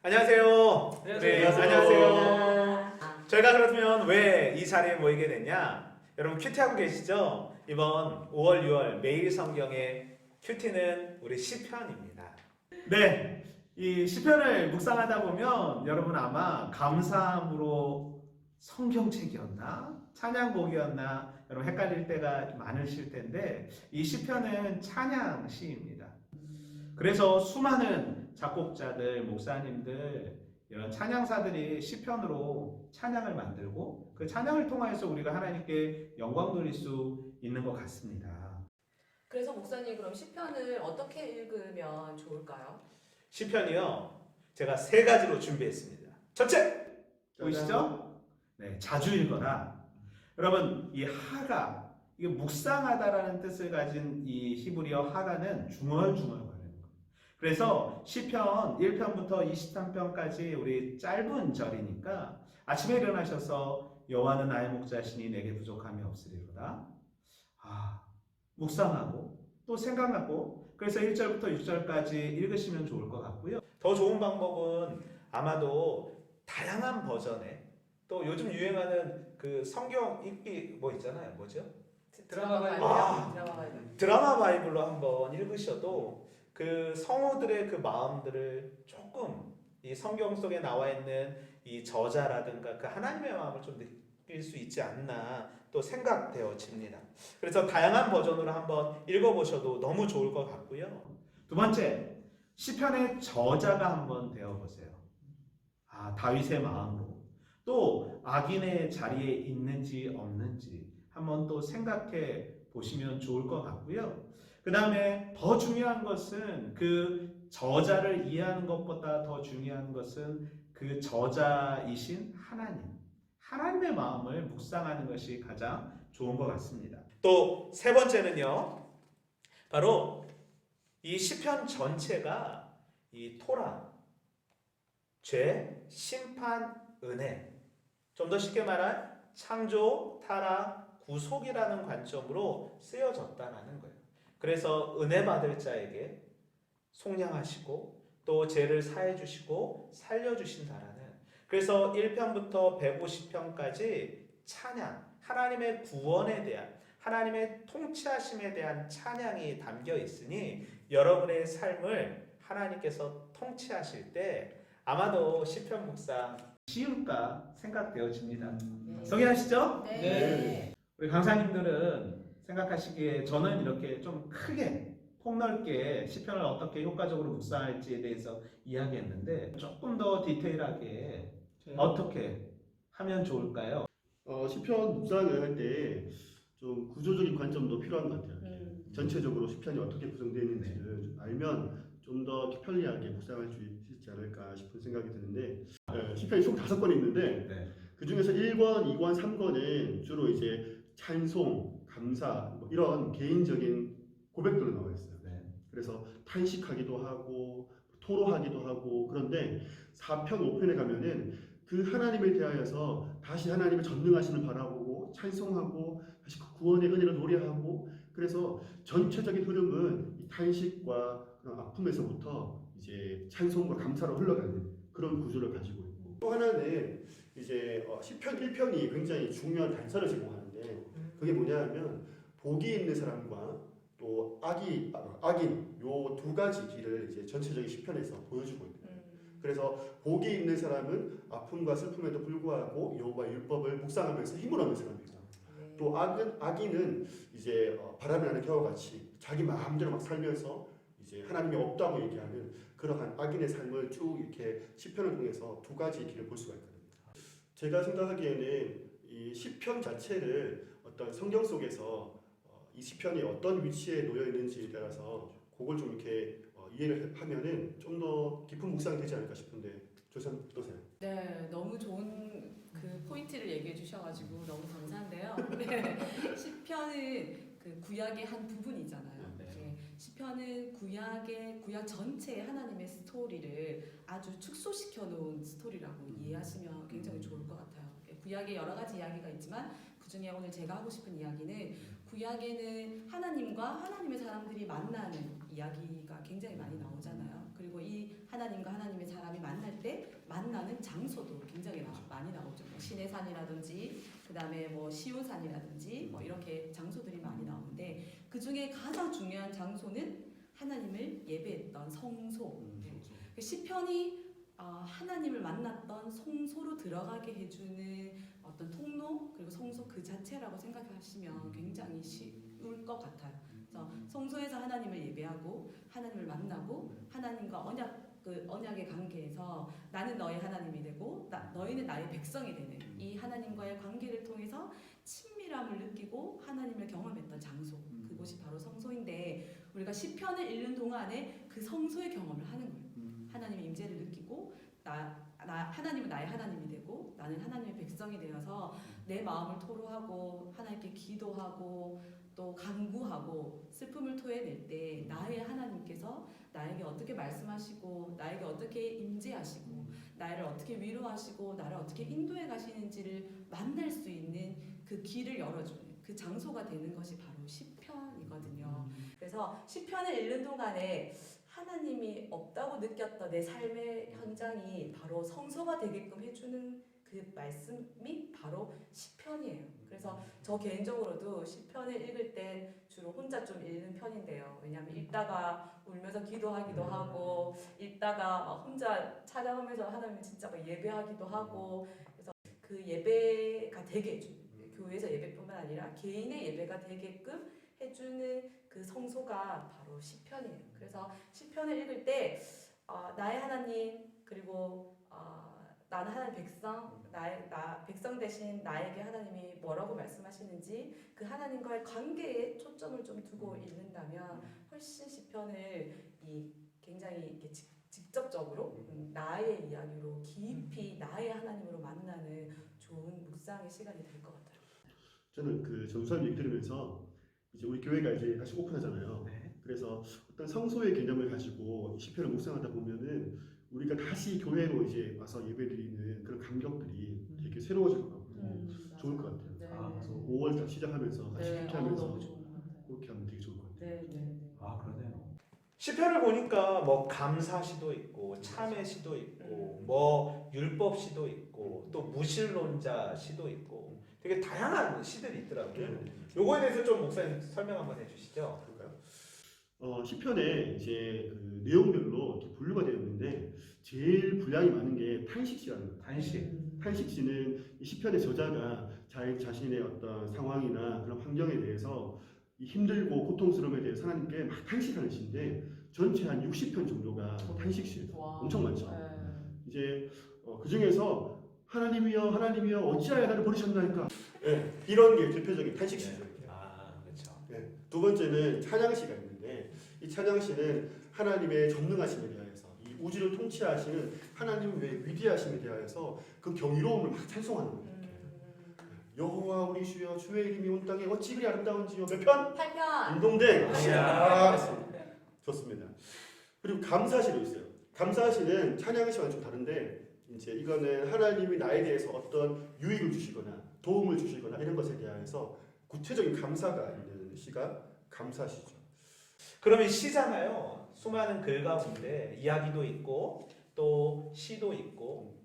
안녕하세요. 네, 안녕하세요. 저희가 그러면 왜 이 자리에 모이게 됐냐? 여러분 큐티하고 계시죠? 이번 5월, 6월 매일 성경의 큐티는 우리 시편입니다. 네, 이 시편을 묵상하다 보면 여러분 아마 감사함으로 성경책이었나? 찬양곡이었나? 여러분 헷갈릴 때가 많으실 텐데 이 시편은 찬양 시입니다. 그래서 수많은 작곡자들, 목사님들, 이런 찬양사들이 시편으로 찬양을 만들고 그 찬양을 통하여서 우리가 하나님께 영광 돌릴 수 있는 것 같습니다. 그래서 목사님 그럼 시편을 어떻게 읽으면 좋을까요? 시편이요, 제가 세 가지로 준비했습니다. 첫째, 보이시죠? 네, 자주 읽어라. 여러분, 이 하가, 이게 묵상하다라는 뜻을 가진 이 히브리어 하가는 중얼중얼. 그래서 시편 1편부터 23편까지 우리 짧은 절이니까 아침에 일어나셔서 여호와는 나의 목자시니 내게 부족함이 없으리로다. 묵상하고 또 생각하고 그래서 1절부터 6절까지 읽으시면 좋을 것 같고요. 더 좋은 방법은 아마도 다양한 버전의 또 요즘 유행하는 그 성경 읽기 뭐 있잖아요. 뭐죠? 드라마 바이블. 드라마 바이블로 한번 읽으셔도 그 성우들의 그 마음들을 조금 이 성경 속에 나와 있는 이 저자라든가 그 하나님의 마음을 좀 느낄 수 있지 않나 또 생각되어집니다. 그래서 다양한 버전으로 한번 읽어보셔도 너무 좋을 것 같고요. 두 번째, 시편의 저자가 한번 되어보세요. 다윗의 마음으로 또 악인의 자리에 있는지 없는지 한번 또 생각해 보시면 좋을 것 같고요. 그 다음에 더 중요한 것은 그 저자를 이해하는 것보다 더 중요한 것은 그 저자이신 하나님의 마음을 묵상하는 것이 가장 좋은 것 같습니다. 또 세 번째는요, 바로 이 시편 전체가 이 토라, 죄, 심판, 은혜, 좀 더 쉽게 말한 창조, 타락, 구속이라는 관점으로 쓰여졌다는 거예요. 그래서 은혜 받을 자에게 속량하시고 또 죄를 사해 주시고 살려 주신다라는, 그래서 1편부터 150편까지 찬양, 하나님의 구원에 대한, 하나님의 통치하심에 대한 찬양이 담겨 있으니 여러분의 삶을 하나님께서 통치하실 때 아마도 시편 묵상 쉬울까 생각되어집니다. 동의하시죠? 네. 우리 강사님들은 생각하시기에 저는 이렇게 좀 크게 폭넓게 시편을 어떻게 효과적으로 묵상할지에 대해서 이야기했는데 조금 더 디테일하게 어떻게 하면 좋을까요? 시편 묵상을 할 때 좀 구조적인 관점도 필요한 것 같아요. 전체적으로 시편이 어떻게 구성되어 있는지를 좀 알면 좀 더 편리하게 묵상할 수 있지 않을까 싶은 생각이 드는데, 시편이 총 5권 있는데 그 중에서 1권, 2권, 3권은 주로 이제 찬송, 감사 뭐 이런 개인적인 고백들로 나와 있어요. 그래서 탄식하기도 하고 토로하기도 하고, 그런데 4편, 5편에 가면은 그 하나님에 대하여서 다시 하나님의 전능하심을 바라보고 찬송하고 다시 그 구원의 은혜를 노래하고, 그래서 전체적인 흐름은 이 탄식과 그런 아픔에서부터 이제 찬송과 감사로 흘러가는 그런 구조를 가지고 있고, 또 하나는 이제 시편 1편이 굉장히 중요한 단서를 제공하는데, 그게 뭐냐면 복이 있는 사람과 또 악인 요 두 가지 길을 이제 전체적인 시편에서 보여주고 있는. 그래서 복이 있는 사람은 아픔과 슬픔에도 불구하고 여호와의 율법을 묵상하면서 힘을 얻는 사람이고, 또 악인은 이제 바람이 나는 겨와 같이 자기 마음대로 막 살면서 이제 하나님이 없다고 얘기하는 그러한 악인의 삶을 쭉 이렇게 시편을 통해서 두 가지 길을 볼 수가 있거든요. 제가 생각하기에는 이 시편 자체를 어떤 성경 속에서 이 시편이 어떤 위치에 놓여 있는지에 따라서 그걸 좀 이렇게 이해를 하면은 좀 더 깊은 묵상이 되지 않을까 싶은데, 조선 어떠세요? 네, 너무 좋은 그 포인트를 얘기해 주셔가지고 너무 감사한데요. 시편은 그 구약의 한 부분이잖아요. 시편은 구약 전체의 하나님의 스토리를 아주 축소시켜 놓은 스토리라고 이해하시면 굉장히 좋을 것 같아요. 구약에 여러 가지 이야기가 있지만 그 중에 오늘 제가 하고 싶은 이야기는, 구약에는 하나님과 하나님의 사람들이 만나는 이야기가 굉장히 많이 나오잖아요. 그리고 이 하나님과 하나님의 사람이 만날 때 만나는 장소도 굉장히 많이 나오죠. 뭐 신의 산이라든지 그다음에 뭐 시온산이라든지 뭐 이렇게 장소들이 많이 나오는데 그 중에 가장 중요한 장소는 하나님을 예배했던 성소. 시편이 하나님을 만났던 성소로 들어가게 해주는 어떤 통로 그리고 성소 그 자체라고 생각하시면 굉장히 쉬울 것 같아요. 그래서 성소에서 하나님을 예배하고 하나님을 만나고 하나님과 언약의 관계에서 나는 너의 하나님이 되고 너희는 나의 백성이 되는 이 하나님과의 관계를 통해서 친밀함을 느끼고 하나님을 경험했던 장소 그곳이 바로 성소인데 우리가 시편을 읽는 동안에 그 성소의 경험을 하는 거예요. 하나님의 임재를 느끼고 하나님은 나의 하나님이 되고 나는 하나님의 백성이 되어서 내 마음을 토로하고 하나님께 기도하고 또 간구하고 슬픔을 토해낼 때 나의 하나님께서 나에게 어떻게 말씀하시고 나에게 어떻게 임재하시고 나를 어떻게 위로하시고 나를 어떻게 인도해 가시는지를 만날 수 있는 그 길을 열어주는 그 장소가 되는 것이 바로 시편이거든요. 그래서 시편을 읽는 동안에 하나님이 없다고 느꼈던 내 삶의 현장이 바로 성소가 되게끔 해주는 그 말씀이 바로 시편이에요. 그래서 저 개인적으로도 시편을 읽을 때 주로 혼자 좀 읽는 편인데요. 왜냐하면 읽다가 울면서 기도하기도 하고 읽다가 막 혼자 찬양하면서 하나님 진짜 막 예배하기도 하고 그래서 그 예배가 되게 해주는 교회에서 예배뿐만 아니라 개인의 예배가 되게끔 해주는 그 성소가 바로 시편이에요. 그래서 시편을 읽을 때 나의 하나님 그리고 나는 하나님 백성, 백성 대신 나에게 하나님이 뭐라고 말씀하시는지 그 하나님과의 관계에 초점을 좀 두고 읽는다면 훨씬 시편을 굉장히 이렇게 직접적으로 나의 이야기로 깊이 나의 하나님으로 만나는 좋은 묵상의 시간이 될 것 같아요. 저는 그 전수한 얘기 들으면서 이제 우리 교회가 이제 다시 오픈하잖아요. 네. 그래서 어떤 성소의 개념을 가지고 시편을 묵상하다 보면은 우리가 다시 교회로 이제 와서 예배드리는 그런 감격들이 되게 새로워질 것 같고 좋을 것 같아요. 네. 그래서 5월 딱 시작하면서 같이 네. 그렇게 하면서 너무 좋은 것 같아요. 그렇게 하면 되게 좋을 것 같아요. 네. 그러네요. 시편을 보니까 뭐 감사시도 있고 참회시도 있고 뭐 율법시도 있고 또 무신론자 시도 있고 되게 다양한 시들이 있더라고요. 요거에 대해서 좀 목사님 설명 한번 해주시죠. 그럴까요? 시편에 이제 그 내용별로 이렇게 분류가 되어 있는데 제일 분량이 많은 게 탄식시라는 거예요. 탄식시는 이 시편의 저자가 자신의 어떤 상황이나 그런 환경에 대해서 이 힘들고 고통스러움에 대해서 하나님께 막 탄식하는 시인데 전체 한 60편 정도가 탄식시예요. 엄청 많죠. 이제 그 중에서 하나님이여 어찌하여 나를 버리셨나이까 이런 게 대표적인 탄식시죠. 그렇죠. 두 번째는 찬양시가 있는데 이 찬양시는 하나님의 전능하심에 대하여서 이 우주를 통치하시는 하나님의 위대하심에 대하여서 그 경이로움을 막 찬송하는 거예요. 여호와 우리 주여 주의 이름이 온 땅에 어찌 그리 아름다운지요. 몇 편? 8편. 운동댕. 좋습니다. 그리고 감사시도 있어요. 감사시는 찬양시와는 좀 다른데 이제 이거는 하나님이 나에 대해서 어떤 유익을 주시거나 도움을 주시거나 이런 것에 대해서 구체적인 감사가 있는 시가 감사시죠. 그러면 시잖아요. 수많은 글 가운데 이야기도 있고 또 시도 있고.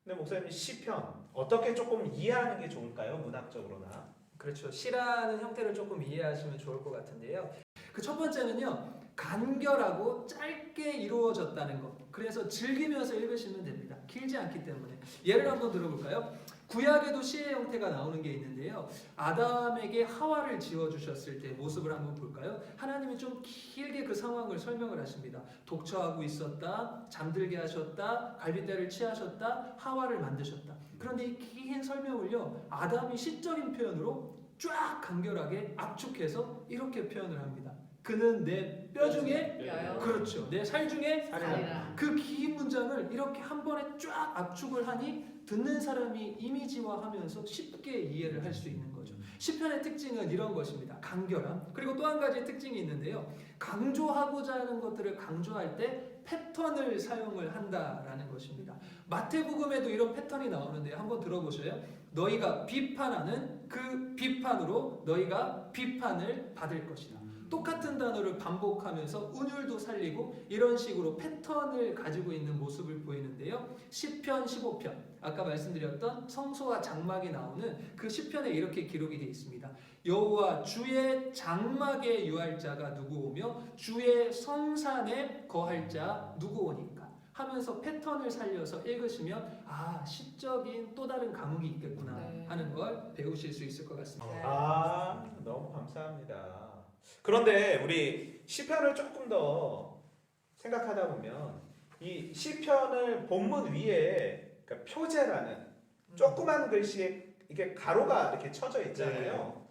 근데 목사님 시편 어떻게 조금 이해하는 게 좋을까요? 문학적으로나. 그렇죠. 시라는 형태를 조금 이해하시면 좋을 것 같은데요. 그 첫 번째는요. 간결하고 짧게 이루어졌다는 것. 그래서 즐기면서 읽으시면 됩니다. 길지 않기 때문에. 예를 한번 들어볼까요? 구약에도 시의 형태가 나오는 게 있는데요. 아담에게 하와를 지어주셨을 때 모습을 한번 볼까요? 하나님이 좀 길게 그 상황을 설명을 하십니다. 독처하고 있었다, 잠들게 하셨다, 갈빗대를 취하셨다, 하와를 만드셨다. 그런데 이 긴 설명을요, 아담이 시적인 표현으로 쫙 간결하게 압축해서 이렇게 표현을 합니다. 그는 내 뼈 중에 그렇죠. 내 살 중에 살이라. 그 긴 문장을 이렇게 한 번에 쫙 압축을 하니 듣는 사람이 이미지화하면서 쉽게 이해를 할 수 있는 거죠. 시편의 특징은 이런 것입니다. 간결함. 그리고 또 한 가지 특징이 있는데요. 강조하고자 하는 것들을 강조할 때 패턴을 사용을 한다라는 것입니다. 마태복음에도 이런 패턴이 나오는데요. 한번 들어보셔요. 너희가 비판하는 그 비판으로 너희가 비판을 받을 것이다. 똑같은 단어를 반복하면서 운율도 살리고 이런 식으로 패턴을 가지고 있는 모습을 보이는데요. 시편 15편 아까 말씀드렸던 성소와 장막이 나오는 그 시편에 이렇게 기록이 되어 있습니다. 여호와 주의 장막에 유할 자가 누구 오며 주의 성산에 거할 자 누구 오니까 하면서 패턴을 살려서 읽으시면 아 시적인 또 다른 감흥이 있겠구나 네. 하는 걸 배우실 수 있을 것 같습니다. 네. 아, 너무 감사합니다. 그런데 우리 시편을 조금 더 생각하다 보면 이 시편을 본문 위에 그러니까 표제라는 조그만 글씨에 이게 가로가 이렇게 쳐져 있잖아요.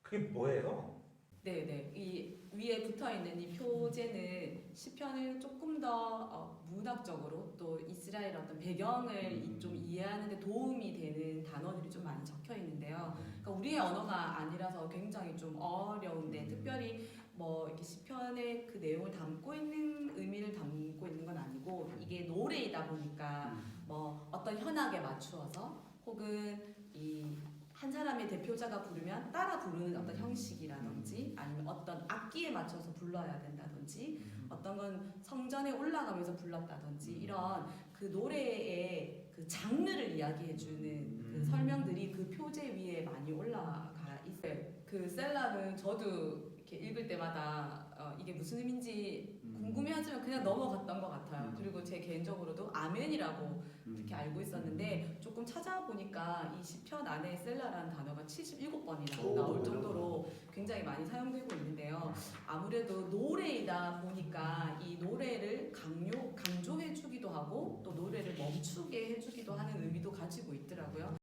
그게 뭐예요? 네네. 이 위에 붙어 있는 이 표제는 시편을 조금 더 문학적으로 또 이스라엘 어떤 배경을 좀 이해하는 데 도움이 되는 단어들이 좀 많이 적혀 있는데요. 그러니까 우리의 언어가 아니라서 굉장히 좀 어려운데 특별히 뭐 이렇게 시편의 그 내용을 담고 있는 의미를 담고 있는 건 아니고 이게 노래이다 보니까 뭐 어떤 현악에 맞추어서 혹은 이 한 사람의 대표자가 부르면 따라 부르는 어떤 형식이라든지 아니면 어떤 악기에 맞춰서 불러야 된다든지 어떤 건 성전에 올라가면서 불렀다든지 이런 그 노래의 그 장르를 이야기해주는 그 설명들이 그 표제 위에 많이 올라가 있어요. 그 셀락은 저도 이렇게 읽을 때마다 이게 무슨 의미인지 궁금해하지만 그냥 넘어갔던 것 같아요. 그리고 제 개인적으로도 아멘이라고 이렇게 알고 있었는데 조금 찾아보니까 이 시편 안에 셀라라는 단어가 77번이나 나올 정도로 굉장히 많이 사용되고 있는데요. 아무래도 노래이다 보니까 이 노래를 강조해주기도 하고 또 노래를 멈추게 해주기도 하는 의미도 가지고 있더라고요.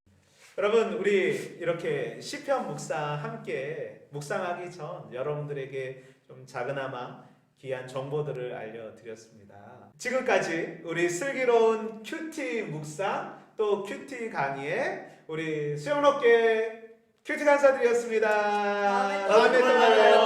여러분 우리 이렇게 시편 묵상 함께 묵상하기 전 여러분들에게 좀 작은아마 귀한 정보들을 알려드렸습니다. 지금까지 우리 슬기로운 큐티 묵상 또 큐티 강의의 우리 수영롭게 큐티 강사들이었습니다. 다음에 또 만나요.